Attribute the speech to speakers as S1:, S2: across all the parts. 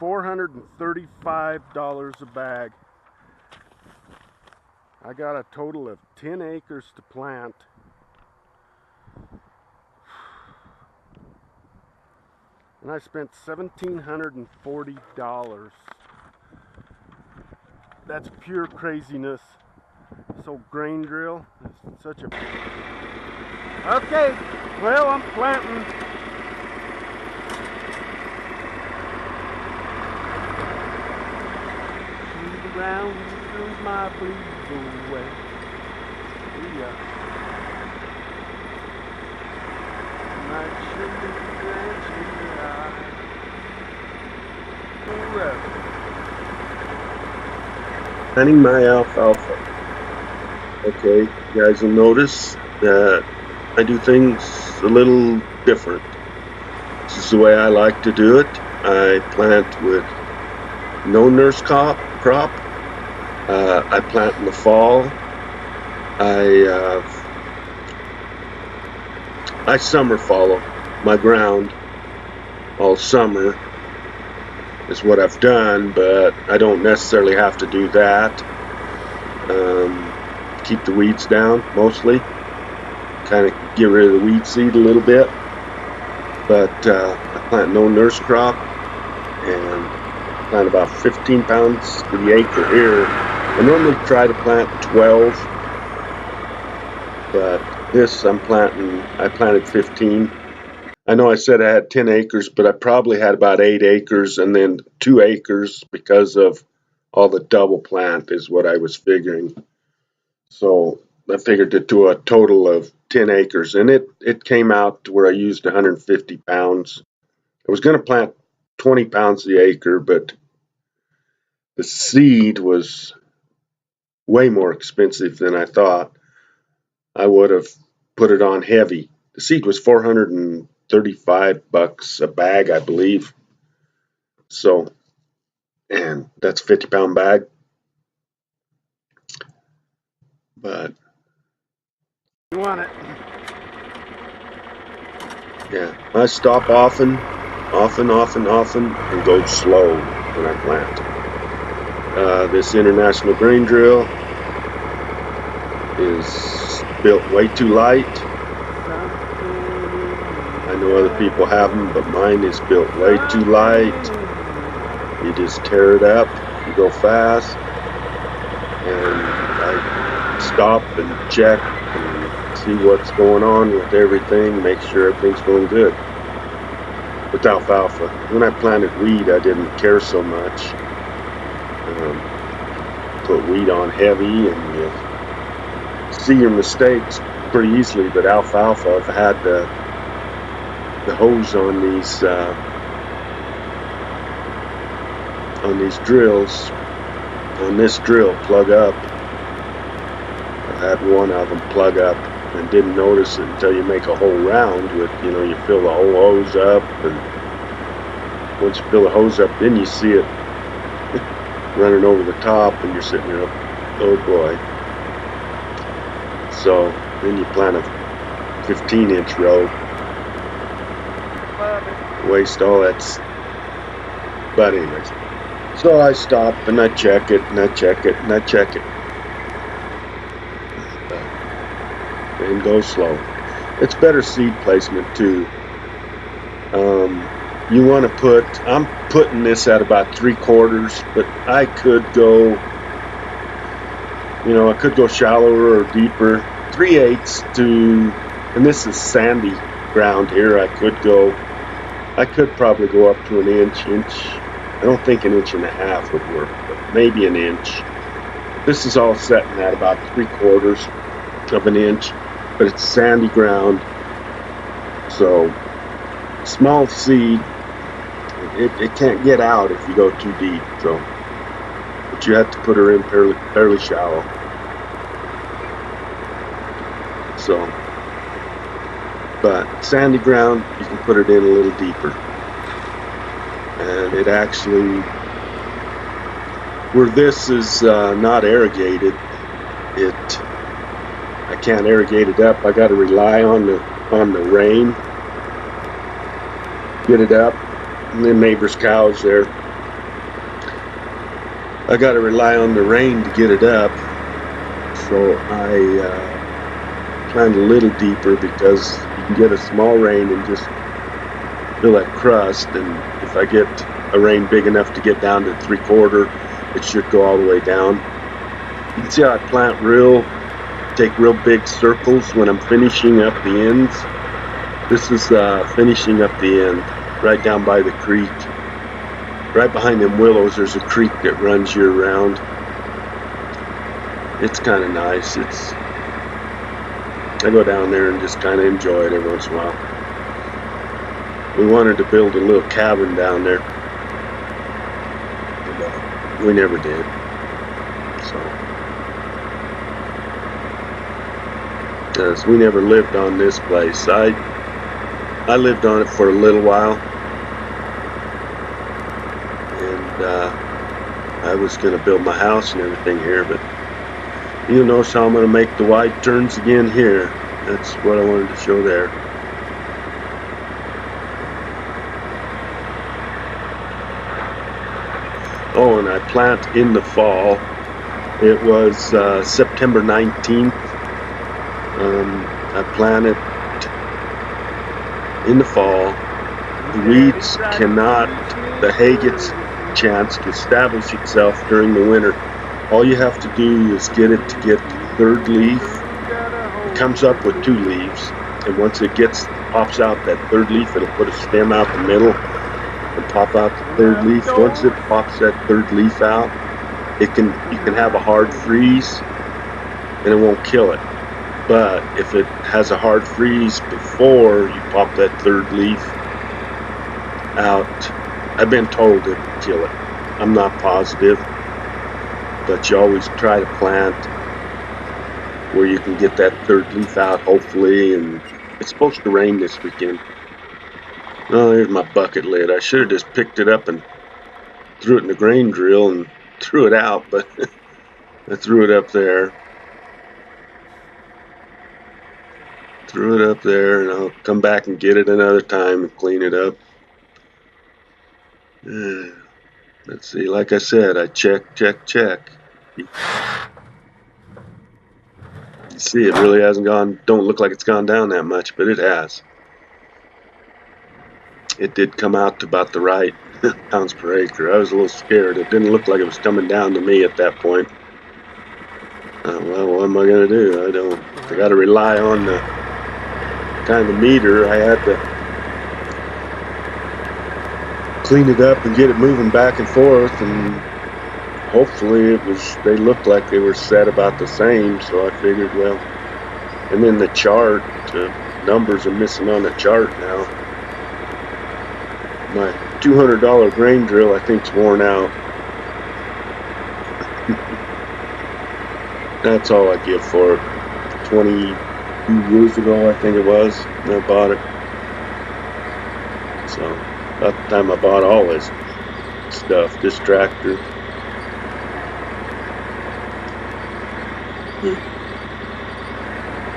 S1: $435 a bag. I got a total of 10 acres to plant. And I spent $1,740. That's pure craziness. This old grain drill is such a... Okay, well, I'm planting. Shoot around through my blues away. Yeah. Might shoot the branches forever.
S2: Planting my alfalfa. Okay, you guys will notice that I do things a little different. This is the way I like to do it. I plant with no nurse crop. I plant in the fall. I summer follow my ground all summer is what I've done, but I don't necessarily have to do that. Keep the weeds down mostly, kind of get rid of the weed seed a little bit, but I plant no nurse crop and plant about 15 pounds to the acre here. I normally try to plant 12, but this I planted 15. I know I said I had 10 acres, but I probably had about 8 acres and then 2 acres because of all the double plant is what I was figuring. So I figured it to a total of 10 acres, and it came out to where I used 150 pounds. I was going to plant 20 pounds the acre, but the seed was way more expensive than I thought. I would have put it on heavy. The seed was $435 a bag, I believe. So, and that's a 50-pound bag. But
S1: you want it?
S2: Yeah, I stop often, and go slow when I plant. This international grain drill is built way too light. I know other people have them, but mine is built way too light. You just tear it up, you go fast, and I stop and check and see what's going on with everything, make sure everything's going good. With alfalfa, when I planted wheat, I didn't care so much. Put wheat on heavy, and you see your mistakes pretty easily. But alfalfa, I've had the hose on these drills, on this drill plug up. I had one of them plug up and didn't notice it until you make a whole round with, you fill the whole hose up, and once you fill the hose up, then you see it running over the top, and you're sitting there, oh boy. So then you plant a 15-inch row, waste all that. But anyways, so I stop and I check it and I check it and I check it. And go slow. It's better seed placement too. You want to I'm putting this at about 3/4, but I could go, I could go shallower or deeper. 3/8 to, and this is sandy ground here. I could probably go up to an inch. I don't think an 1.5 inches would work, but maybe an inch. This is all setting at about 3/4 of an inch, but it's sandy ground, so small seed, it can't get out if you go too deep. So, but you have to put her in fairly shallow. So, but sandy ground, you can put it in a little deeper, and it actually, where this is not irrigated, I can't irrigate it up. I got to rely on the rain, get it up, and then neighbors' cows there I got to rely on the rain to get it up. So I plant a little deeper because you can get a small rain and just fill that crust. And if I get a rain big enough to get down to 3/4, it should go all the way down. You can see how I plant take real big circles when I'm finishing up the ends. This is finishing up the end right down by the creek. Right behind them willows, there's a creek that runs year round. It's kind of nice. I go down there and just kind of enjoy it every once in a while. We wanted to build a little cabin down there, and we never did. So, because we never lived on this place. I lived on it for a little while, and I was going to build my house and everything here, but you notice how I'm going to make the wide turns again here. That's what I wanted to show there. Oh, and I plant in the fall. It was September 19th. I planted in the fall. The weeds the hay gets a chance to establish itself during the winter. All you have to do is get it to get the third leaf. It comes up with 2 leaves, and once it pops out that third leaf, it'll put a stem out the middle and pop out the third leaf. Once it pops that third leaf out, you can have a hard freeze, and it won't kill it. But if it has a hard freeze before you pop that third leaf out, I've been told it will kill it. I'm not positive, but you always try to plant where you can get that third leaf out, hopefully, and it's supposed to rain this weekend. Oh, there's my bucket lid. I should have just picked it up and threw it in the grain drill and threw it out, but I threw it up there. Threw it up there, and I'll come back and get it another time and clean it up. Let's see, like I said, I check. You see, it really hasn't don't look like it's gone down that much, but it has. It did come out to about the right pounds per acre. I was a little scared. It didn't look like it was coming down to me at that point. Well, what am I going to do? I got to rely on the kind of meter. I had to clean it up and get it moving back and forth, and hopefully they looked like they were set about the same, so I figured, well, and then the chart, numbers are missing on the chart now. My $200 grain drill, I think, is worn out. That's all I give for it. 22 years ago, I think it was, when I bought it. So, about the time I bought all this stuff, this tractor.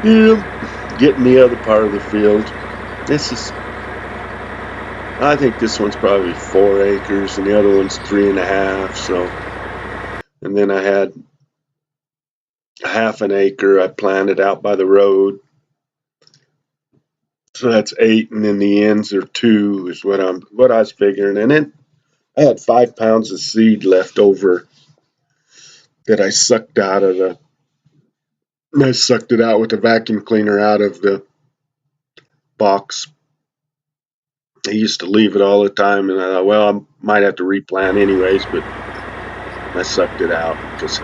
S2: Yeah, getting the other part of the field. I think this one's probably 4 acres and the other one's 3.5. So, and then I had 1/2 acre I planted out by the road. So that's 8, and then the ends are 2 is what I was figuring. And then I had 5 pounds of seed left over that I sucked it out with a vacuum cleaner out of the box. I used to leave it all the time, and I thought, well, I might have to replant anyways, but I sucked it out because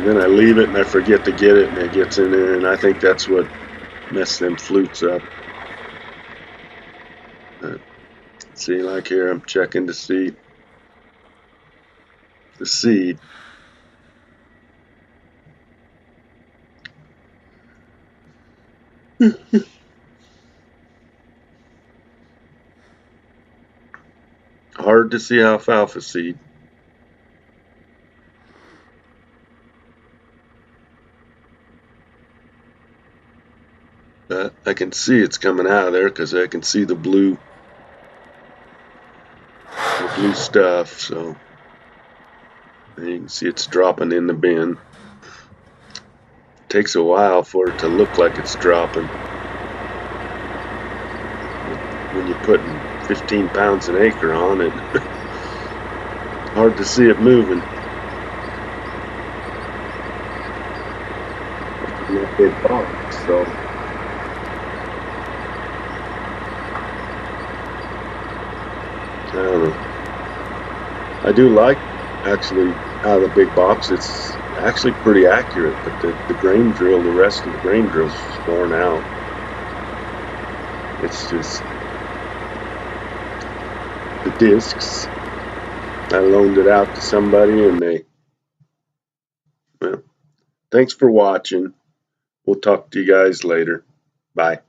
S2: then I leave it and I forget to get it, and it gets in there, and I think that's what messed them flutes up. See, like here, I'm checking to see the seed. Hard to see alfalfa seed. But I can see it's coming out of there because I can see the blue stuff. So And you can see it's dropping in the bin. Takes a while for it to look like it's dropping. When you're putting 15 pounds an acre on it, hard to see it moving. That big box, so I don't know. I do like actually out of the big box. It's actually pretty accurate, but the grain drill, the rest of the grain drill's worn out. It's just the discs. I loaned it out to somebody and well, thanks for watching. We'll talk to you guys later. Bye.